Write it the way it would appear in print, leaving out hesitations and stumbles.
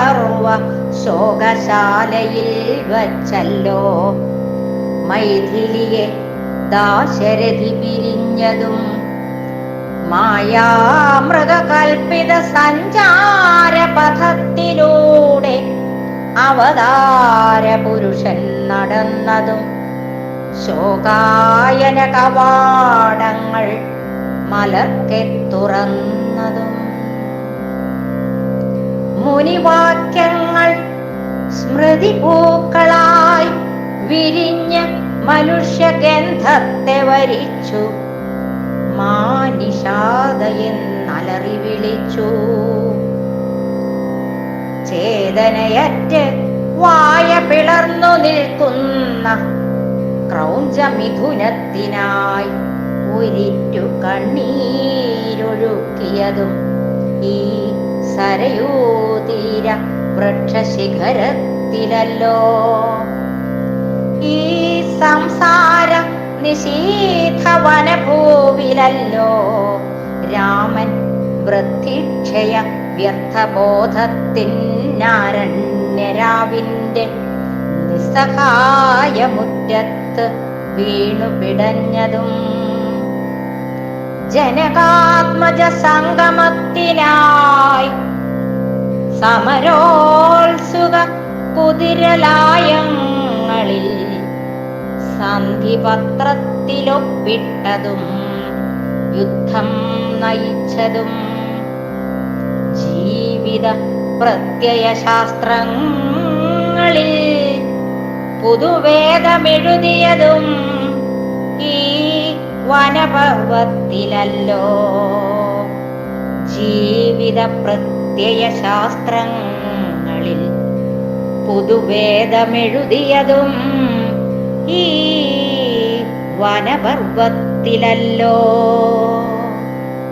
ഗന്ധർവ ശോകശാലയിൽ വച്ചല്ലോ മൈഥിലിയെ ദാശരഥി പിരിഞ്ഞതും. മായാമൃഗകൽപ്പിത സഞ്ചാരപഥത്തിലൂടെ അവതാര പുരുഷൻ നടന്നതും. ശോകായന കവാടങ്ങൾ മലർക്കെ തുറന്നതും. മുനിവാക്യങ്ങൾ സ്മൃതിപൂക്കളായി വിരിഞ്ഞ് മനുഷ്യഗന്ധത്തെ വരിച്ചു. മാനിഷാദയെന്നലറി വിളിച്ചു. ചേതനയറ്റ് വായ പിളർന്നു നിൽക്കുന്ന ക്രൗഞ്ചമിഥുനത്തിനായി ഒരിറ്റു കണ്ണീരൊഴുക്കിയതും ഈ സരയൂതീര വൃക്ഷശിഖരത്തിലല്ലോ. ഈ സംസാര നിശീഥ വനഭൂവിലല്ലോ രാമൻ വൃദ്ധിക്ഷയ വ്യർത്ഥബോധത്തിനാരണ്യരാവിന്റെ നിസ്സഹായമുറ്റത്ത് വീണു പിടഞ്ഞതും. ജനകാത്മജ സംഗമത്തിനായി സമരോത്സുക കുതിരലായങ്ങളിൽ സന്ധിപത്രത്തിലൊപ്പിട്ടതും യുദ്ധം നയിച്ചതും. ജീവിത പ്രത്യയശാസ്ത്രങ്ങളിൽ പുതുവേദമെഴുതിയതും ഈ വനപർവത്തിലല്ലോ. ജീവിത പ്രത്യയശാസ്ത്രങ്ങളിൽ പുതുവേദമെഴുതിയതും ഈ വനപർവത്തിലല്ലോ.